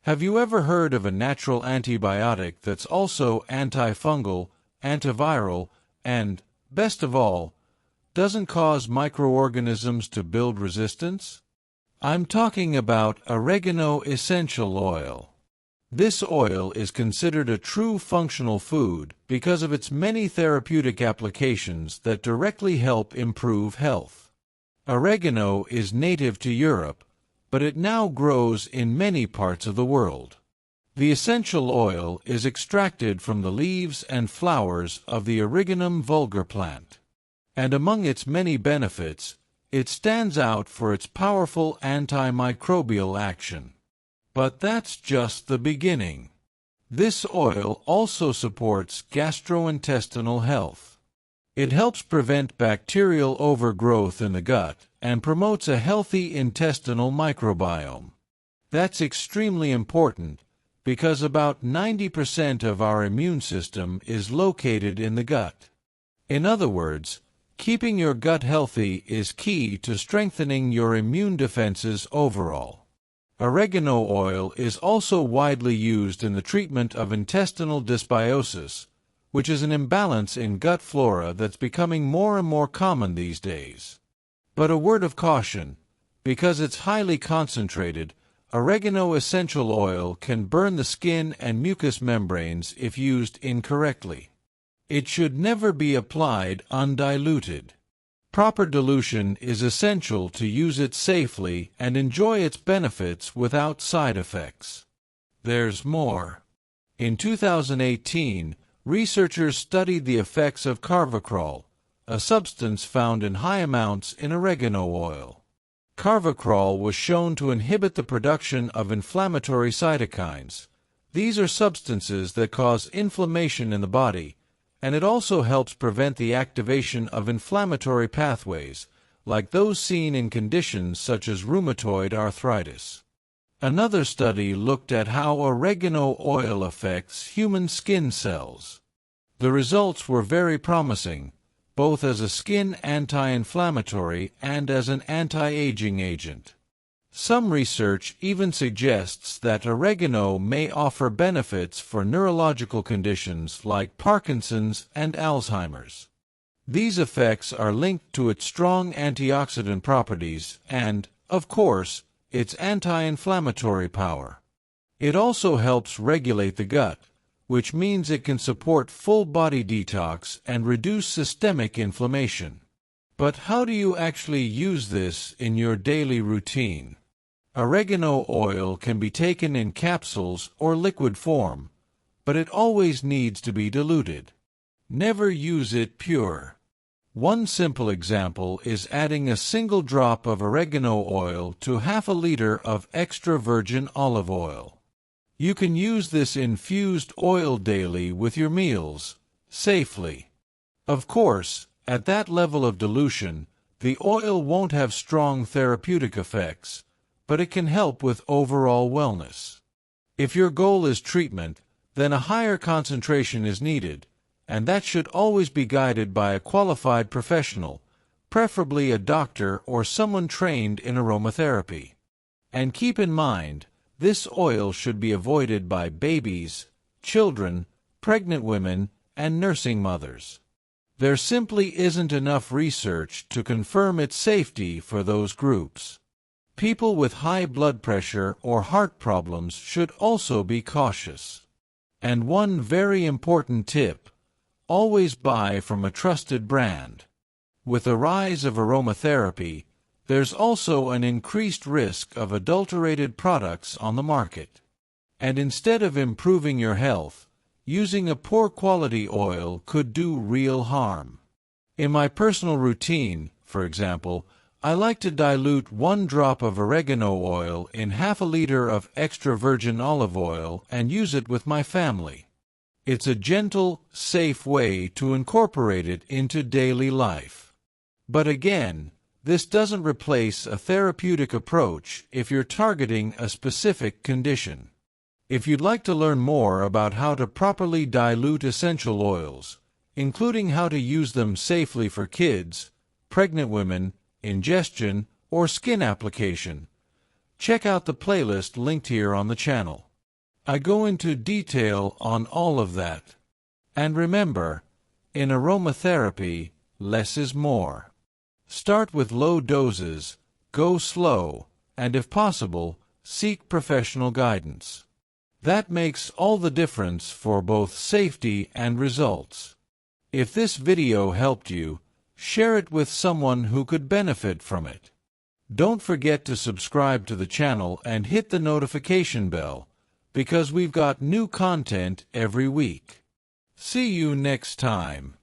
Have you ever heard of a natural antibiotic that's also antifungal, antiviral, and, best of all, doesn't cause microorganisms to build resistance? I'm talking about oregano essential oil. This oil is considered a true functional food because of its many therapeutic applications that directly help improve health. Oregano is native to Europe, but it now grows in many parts of the world. The essential oil is extracted from the leaves and flowers of the Origanum vulgar plant. And among its many benefits, it stands out for its powerful antimicrobial action. But that's just the beginning. This oil also supports gastrointestinal health. It helps prevent bacterial overgrowth in the gut and promotes a healthy intestinal microbiome. That's extremely important because about 90% of our immune system is located in the gut. In other words, keeping your gut healthy is key to strengthening your immune defenses overall. Oregano oil is also widely used in the treatment of intestinal dysbiosis, which is an imbalance in gut flora that's becoming more and more common these days. But a word of caution, because it's highly concentrated, oregano essential oil can burn the skin and mucous membranes if used incorrectly. It should never be applied undiluted. Proper dilution is essential to use it safely and enjoy its benefits without side effects. There's more. In 2018, researchers studied the effects of carvacrol, a substance found in high amounts in oregano oil. Carvacrol was shown to inhibit the production of inflammatory cytokines. These are substances that cause inflammation in the body, and it also helps prevent the activation of inflammatory pathways, like those seen in conditions such as rheumatoid arthritis. Another study looked at how oregano oil affects human skin cells. The results were very promising, both as a skin anti-inflammatory and as an anti-aging agent. Some research even suggests that oregano may offer benefits for neurological conditions like Parkinson's and Alzheimer's. These effects are linked to its strong antioxidant properties and, of course, its anti-inflammatory power. It also helps regulate the gut, which means it can support full-body detox and reduce systemic inflammation. But how do you actually use this in your daily routine? Oregano oil can be taken in capsules or liquid form, but it always needs to be diluted. Never use it pure. One simple example is adding a single drop of oregano oil to half a liter of extra virgin olive oil. You can use this infused oil daily with your meals, safely. Of course, at that level of dilution, the oil won't have strong therapeutic effects, but it can help with overall wellness. If your goal is treatment, then a higher concentration is needed, and that should always be guided by a qualified professional, preferably a doctor or someone trained in aromatherapy. And keep in mind, this oil should be avoided by babies, children, pregnant women, and nursing mothers. There simply isn't enough research to confirm its safety for those groups. People with high blood pressure or heart problems should also be cautious. And one very important tip: always buy from a trusted brand. With the rise of aromatherapy, there's also an increased risk of adulterated products on the market. And instead of improving your health, using a poor quality oil could do real harm. In my personal routine, for example, I like to dilute 1 drop of oregano oil in half a liter of extra virgin olive oil and use it with my family. It's a gentle, safe way to incorporate it into daily life. But again, this doesn't replace a therapeutic approach if you're targeting a specific condition. If you'd like to learn more about how to properly dilute essential oils, including how to use them safely for kids, pregnant women, ingestion, or skin application, check out the playlist linked here on the channel. I go into detail on all of that. And remember, in aromatherapy, less is more. Start with low doses, go slow, and if possible, seek professional guidance. That makes all the difference for both safety and results. If this video helped you, share it with someone who could benefit from it. Don't forget to subscribe to the channel and hit the notification bell, because we've got new content every week. See you next time.